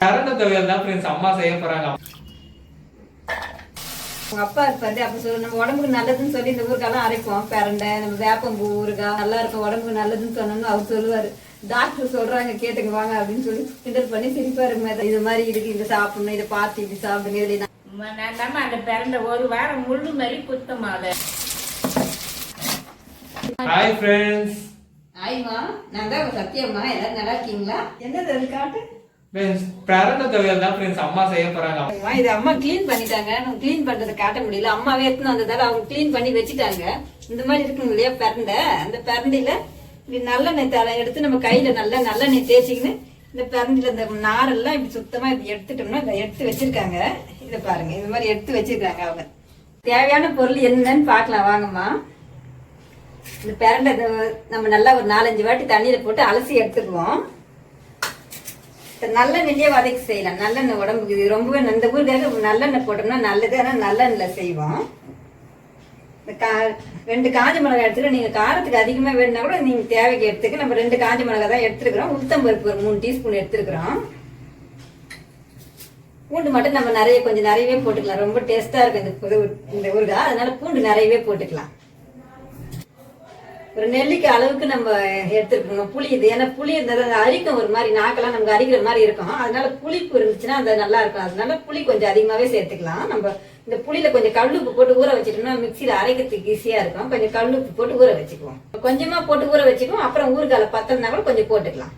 Current துவையல் தான் friends அம்மா செய்ய போறாங்க. உங்க அப்பா இருப்பாரு அப்ப சொல்லு, நம்ம உடம்புக்கு நல்லதுன்னு சொல்லி இந்த ஊருக்கெல்லாம் அரைப்போம். பிரண்டை, நம்ம வேப்பம்பூ ஊறுகாய் நல்லா இருக்கும், உடம்புக்கு நல்லதுன்னு சொன்னோம்னு அவர் சொல்லுவாரு. டாக்டர் சொல்றாங்க கேட்டுக்கு வாங்க அப்படின்னு சொல்லி கிண்டல் பண்ணி சிரிப்பாரு. இது மாதிரி இருக்கு, இதை சாப்பிடணும், இதை பார்த்து இது சாப்பிடுங்க. இதுல அந்த பிறந்த ஒரு வாரம் முள்ளு மாதிரி குத்தமா. Hi friends. ஆய்மா, நான் தான் சத்தியம்மா. எல்லாரும் நல்லா இருக்கீங்களா? என்னது அது காட்டு? ஃப்ரெண்ட்ஸ் கரண்ட் துவையல் தான் ஃப்ரெண்ட்ஸ் அம்மா செய்ய போறாங்க. இது அம்மா கிளீன் பண்ணிட்டாங்க. நம்ம கிளீன் பண்றதை காட்ட முடியல. அம்மாவே எடுத்துன்னு வந்ததால அவங்க கிளீன் பண்ணி வச்சுட்டாங்க. இந்த மாதிரி இருக்குங்க இல்லையா பிரண்டை, அந்த பிரண்டையில இப்படி நல்லெண்ணெய் தலை எடுத்து நம்ம கையில நல்லெண்ணெய் தேய்ச்சிக்கின்னு இந்த பிரண்டையில இந்த நாரெல்லாம் இப்படி சுத்தமா இப்படி எடுத்துட்டோம்னா இதை எடுத்து வச்சிருக்காங்க. இதை பாருங்க, இந்த மாதிரி எடுத்து வச்சிருக்காங்க அவங்க. தேவையான பொருள் என்னன்னு பாக்கலாம் வாங்கம்மா. இந்த பிரண்டை நம்ம நல்லா ஒரு 4-5 வாட்டி தண்ணியில போட்டு அலசி எடுத்துக்குவோம். நல்லெண்ணெய்லயே வதக்கி செய்யலாம். நல்லெண்ணெய் உடம்புக்கு இது ரொம்பவே, இந்த ஊருக்காக நல்லெண்ணெய் போட்டோம்னா நல்லது. ஆனால் நல்லெண்ணெய் செய்வோம். இந்த 2 காஞ்ச மிளகாய் எடுத்துட்டு, நீங்க காரத்துக்கு அதிகமா வேணும்னா கூட நீங்க தேவைக்கு எடுத்துக்க. நம்ம 2 காஞ்ச மிளகாய் தான் எடுத்துருக்கிறோம். உளுத்தம்பருப்பு ஒரு 3 டீஸ்பூன் எடுத்துருக்கிறோம். பூண்டு மட்டும் நம்ம கொஞ்சம் நிறையவே போட்டுக்கலாம். ரொம்ப டேஸ்டா இருக்கும் இந்த ஊறுகாய், அதனால பூண்டு நிறையவே போட்டுக்கலாம். ஒரு நெல்லிக்காய் அளவுக்கு நம்ம எடுத்துருக்கோம் புளி. இது ஏன்னா புளி இருந்தால் அரிக்கும், ஒரு மாதிரி நாக்கெல்லாம் நமக்கு அரிக்கிற மாதிரி இருக்கும். அதனால புளிப்பு இருந்துச்சுன்னா அது நல்லா இருக்கும். அதனால புளி கொஞ்சம் அதிகமாவே சேர்த்துக்கலாம். நம்ம இந்த புளியில கொஞ்சம் கல்லுப்பு போட்டு ஊற வச்சுட்டோம்னா மிக்சியில அரைக்கிறதுக்கு ஈஸியா இருக்கும். கொஞ்சம் கல்லுப்பு போட்டு ஊற வச்சுக்குவோம். கொஞ்சமா போட்டு ஊற வச்சுக்குவோம். அப்புறம் ஊறுகால பத்தலைனா கூட கொஞ்சம் போட்டுக்கலாம்.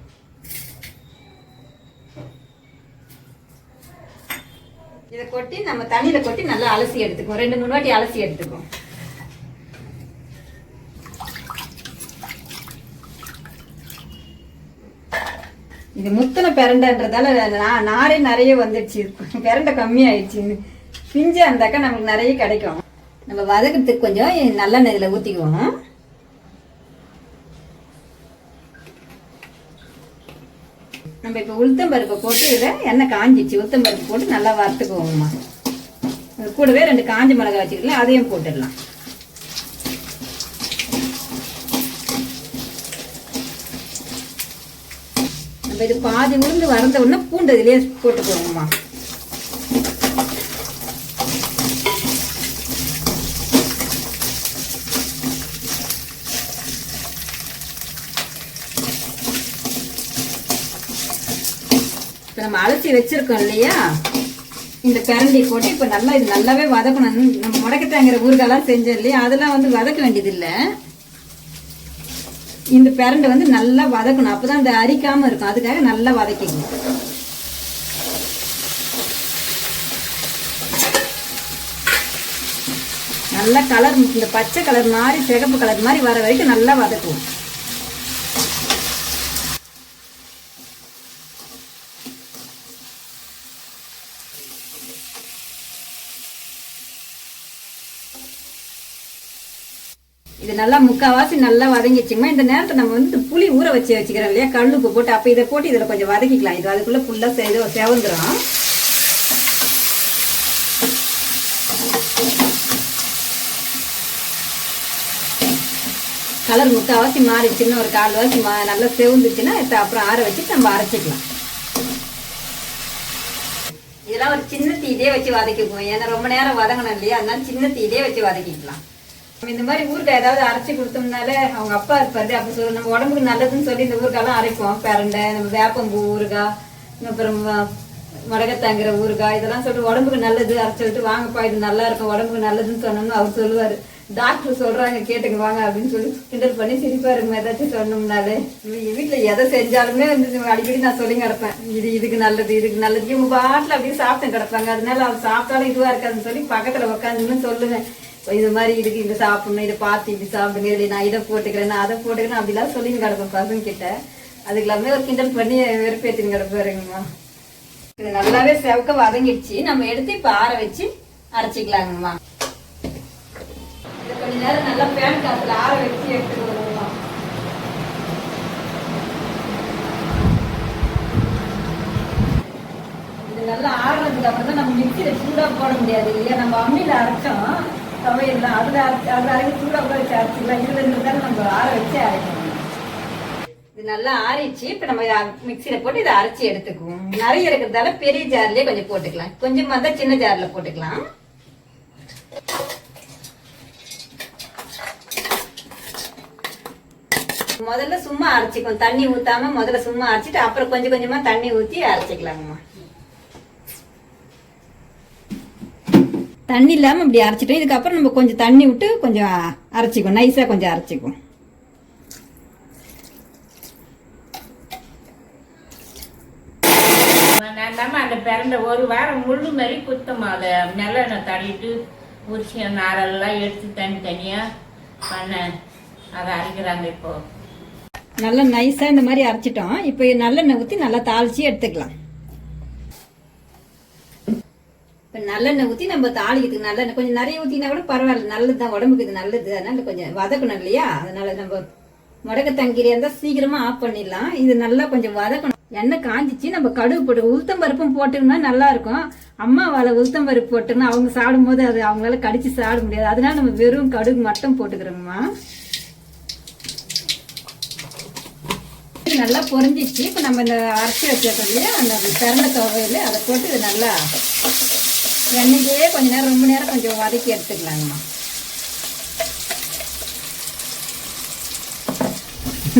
இதை கொட்டி நம்ம தண்ணியில கொட்டி நல்லா அலசி எடுத்துக்குவோம். 2-3 வாட்டி அலசி எடுத்துக்குவோம். இது முத்தனை பிரண்டைன்றதால நாரே நிறைய வந்துடுச்சு. பிரண்டை கம்மி ஆயிடுச்சு. பிஞ்சு இருந்தாக்கா நமக்கு நிறைய கிடைக்கும். நம்ம வதக்கிறதுக்கு கொஞ்சம் நல்லெண்ணெய் இதில் ஊற்றிக்குவோம். நம்ம இப்போ உளுத்தம்பருப்பை போட்டு இதில் எண்ணெய் காஞ்சிச்சு. உளுத்தம்பருப்பு போட்டு நல்லா வறுத்துக்குவோம்மா. அது கூடவே 2 காஞ்ச மிளகாய் வச்சுக்கலாம், அதையும் போட்டுடலாம். இது பாதி உளுந்து வறந்த உடனே பூண்டு இதுலயே போட்டுக்குவோங்கம்மா. இப்ப நம்ம அலசி வச்சிருக்கோம் இல்லையா, இந்த பிரண்டி போட்டு இப்ப நல்லா இது நல்லாவே வதக்கணும். நம்ம முடக்கத்தாங்கிற ஊறுகாலாம் செஞ்சோம் இல்லையா, அதெல்லாம் வதக்க வேண்டியது இல்லை. இந்த பிரண்டை நல்லா வதக்கணும். அப்பதான் இந்த அரிக்காம இருக்கும். அதுக்காக நல்லா வதக்கிக்கணும். நல்லா கலர், இந்த பச்சை கலர் மாதிரி சிகப்பு கலர் மாதிரி வர வரைக்கும் நல்லா வதக்குவோம். இது நல்லா முக்காவாசி நல்லா வதங்கிச்சுமா. இந்த நேரத்தை நம்ம புளி ஊற வச்சுக்கிறோம் இல்லையா, கல்லுப்பு போட்டு. அப்ப இதை போட்டு இதுல கொஞ்சம் வதக்கிக்கலாம். இது அதுக்குள்ள ஃபுல்லா செவந்துடும். கலர் முக்காவாசி மாறிச்சுன்னு ஒரு 1/4 வாசி நல்லா செவந்துச்சுன்னா அப்புறம் ஆற வச்சுட்டு நம்ம அரைச்சிக்கலாம். இதெல்லாம் ஒரு சின்ன தீயிலே வச்சு வதக்கிக்குவோம். ஏன்னா ரொம்ப நேரம் வதங்கணும் இல்லையா, அதனால சின்ன தீயிலே வச்சு வதக்கிக்கலாம். இந்த மாதிரி ஊறுகாய் ஏதாவது அரைச்சி கொடுத்தோம்னாலே அவங்க அப்பா இருப்பாரு அப்ப சொல்லு, நம்ம உடம்புக்கு நல்லதுன்னு சொல்லி இந்த ஊறுகாய்லாம் அரைப்போம். பிரண்டை, நம்ம வேப்பம்பூ ஊறுகாய், அப்புறம் முடக்கத்தாங்கிற ஊறுகாய், இதெல்லாம் சொல்லிட்டு உடம்புக்கு நல்லது அரைச்சி சொல்லிட்டு வாங்கப்பா இது நல்லா இருக்கும், உடம்புக்கு நல்லதுன்னு சொன்னோம்னு அவர் சொல்லுவாரு. டாக்டர் சொல்றாங்க கேட்டுக்கு வாங்க அப்படின்னு சொல்லி கிண்டல் பண்ணி சிரிப்பாருங்க. ஏதாச்சும் சொன்னோம்னாலே வீட்டுல எதை செஞ்சாலுமே அடிக்கடி நான் சொல்லி கிடப்பேன், இதுக்கு நல்லது இதுக்கு நல்லது. இவங்க பாட்டில் அப்படியே சாப்பிட்டு கிடப்பாங்க. அதனால அவர் சாப்பிட்டாலும் இதுவா இருக்காதுன்னு சொல்லி பக்கத்துல உட்காந்துன்னு சொல்லுவேன். இது மாதிரி இதுக்கு இது சாப்பிடணும், இதை பார்த்து இது சாப்பிடுங்க, இல்லை நான் இதை போட்டுக்கிறேன் நான் அதை போட்டுக்கிறேன் அப்படிலாம் சொல்லி கிடப்பேன் பசங்க கிட்ட. அதுக்கு எல்லாமே ஒரு கிண்டல் பண்ணி வெறுப்பேற்றின்னு கிடப்பாருங்கம்மா. இது நல்லாவே செவக்க வதங்கிடுச்சு. நம்ம எடுத்து இப்ப ஆற வச்சு அரைச்சிக்கலாங்கம்மா. கொஞ்ச நேரம் நல்லா பேன் காத்துல ஆற வச்சு எடுத்துட்டு வருவோம்மா. இது நல்லா ஆறுறதுக்கு அப்புறம் தான் நம்ம மிக்சியில சூடா போட முடியாது இல்லையா, நம்ம அம்மியில அரைச்சோம் துவையெல்லாம் அதுல அரைக்க சூடா கூட வச்சு அரைச்சிக்கலாம். இதுல இருந்தாலும் நம்ம ஆற வச்சு அரைக்கணும். இது நல்லா ஆறிடுச்சு. இப்ப நம்ம மிக்சியில போட்டு இதை அரைச்சி எடுத்துக்குவோம். நிறைய இருக்கிறதால பெரிய ஜார்லயே கொஞ்சம் போட்டுக்கலாம், கொஞ்சமா தான் சின்ன ஜார்ல போட்டுக்கலாம். முதல்ல சும்மா அரைச்சிக்கும், தண்ணி ஊத்தாம முதல்ல சும்மா அரைச்சிட்டு அப்புறம் கொஞ்சம் கொஞ்சமா தண்ணி ஊத்தி அரைச்சிக்கலாங்கம்மா. தண்ணி இல்லாம இப்படி அரைச்சிட்டோம். இதுக்கப்புறம் நம்ம கொஞ்சம் தண்ணி விட்டு கொஞ்சம் அரைச்சிக்கும், நைஸா கொஞ்சம் அரைச்சிக்கும். அந்த பிறந்த ஒரு வாரம் முள்ளு மாதிரி குத்தமா அதை நல்லெண்ணெய் தடவிட்டு உரிச்சி நாரெல்லாம் எடுத்து தனித்தனியா பண்ண அதை அரைக்கிறாங்க. இப்போ நல்லா நைஸா இந்த மாதிரி அரைச்சிட்டோம். இப்போ நல்லெண்ணெய் ஊற்றி நல்லா தாளிச்சு எடுத்துக்கலாம். இப்போ நல்லெண்ணெய் ஊற்றி நம்ம தாளிக்கிறதுக்கு நல்லெண்ணெய் கொஞ்சம் நிறைய ஊற்றினா கூட பரவாயில்ல, நல்லது தான், உடம்புக்கு இது நல்லது. அதனால கொஞ்சம் வதக்கணும் இல்லையா, அதனால நம்ம முடக்க தங்கிரியா இருந்தால் சீக்கிரமா ஆஃப் பண்ணிடலாம். இது நல்லா கொஞ்சம் வதக்கணும். எண்ணெய் காஞ்சிச்சு, நம்ம கடுகு போட்டு உளுத்தம் பருப்பும் போட்டோம்னா நல்லா இருக்கும். அம்மாவால் உளுத்தம் பருப்பு போட்டோம்னா அவங்க சாப்பிடும் போது அது அவங்களால கடிச்சு சாப்பிட முடியாது. அதனால நம்ம வெறும் கடுகு மட்டும் போட்டுக்கிறோம்மா. நல்லா பொரிஞ்சிச்சு. இப்போ நம்ம இந்த அரைச்சி வச்சிருக்கோம் அந்த பிறந்த துவையில அதை போட்டு இது நல்லா எண்ணெயிலே கொஞ்ச நேரம் ரொம்ப நேரம் கொஞ்சம் வதக்கி எடுத்துக்கலாங்கம்மா.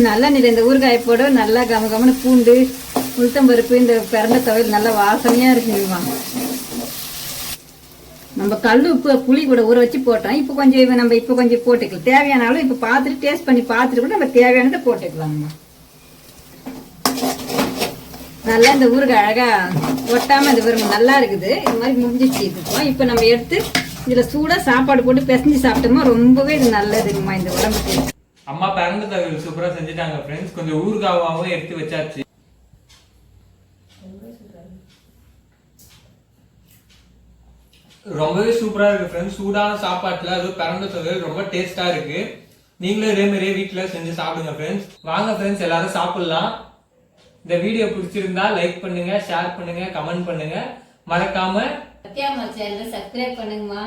நல்லா இந்த ஊறுகாயை போட நல்லா கமகமனு பூண்டு உளுத்தம்பருப்பு இந்த பிறந்த துவையல் நல்லா வாசனையா இருக்குங்கம்மா. நம்ம கல் உப்பு புளி கூட ஊற வச்சு போட்டோம். இப்போ கொஞ்சம் நம்ம இப்போ கொஞ்சம் போட்டுக்கலாம், தேவையானாலும் இப்போ பார்த்துட்டு டேஸ்ட் பண்ணி பார்த்துட்டு கூட நம்ம தேவையானதை போட்டுக்கலாங்கம்மா. நல்லா இந்த ஊறுகாய் அழகா ஒட்டாம இந்த வரும், நல்லா இருக்குது. இது மாதிரி முடிஞ்சிச்சு இருக்கும். இப்போ நம்ம எடுத்து இதுல சூடா சாப்பாடு போட்டு பிசைஞ்சு சாப்பிட்டோமா ரொம்பவே இது நல்லதுங்கம்மா இந்த உடம்புக்கு. அம்மா பிறந்த தகவல் சூப்பரா செஞ்சுட்டாங்க ஃப்ரெண்ட்ஸ். கொஞ்சம் ஊறுகாவாவும் எடுத்து வச்சாச்சு. ரொம்பவே சூப்பரா இருக்கு ஃப்ரெண்ட்ஸ். சூடான சாப்பாட்டுல அது பிறந்த தகவல் ரொம்ப டேஸ்டா இருக்கு. நீங்களும் இதே மாதிரியே வீட்டுல செஞ்சு சாப்பிடுங்க ஃப்ரெண்ட்ஸ். வாங்க ஃப்ரெண்ட்ஸ் எல்லாரும் சாப்பிடலாம். இந்த வீடியோ பிடிச்சிருந்தா லைக் பண்ணுங்க, ஷேர் பண்ணுங்க, கமெண்ட் பண்ணுங்க. மறக்காம சத்யா சேனலை சப்ஸ்கிரைப் பண்ணுங்கம்மா.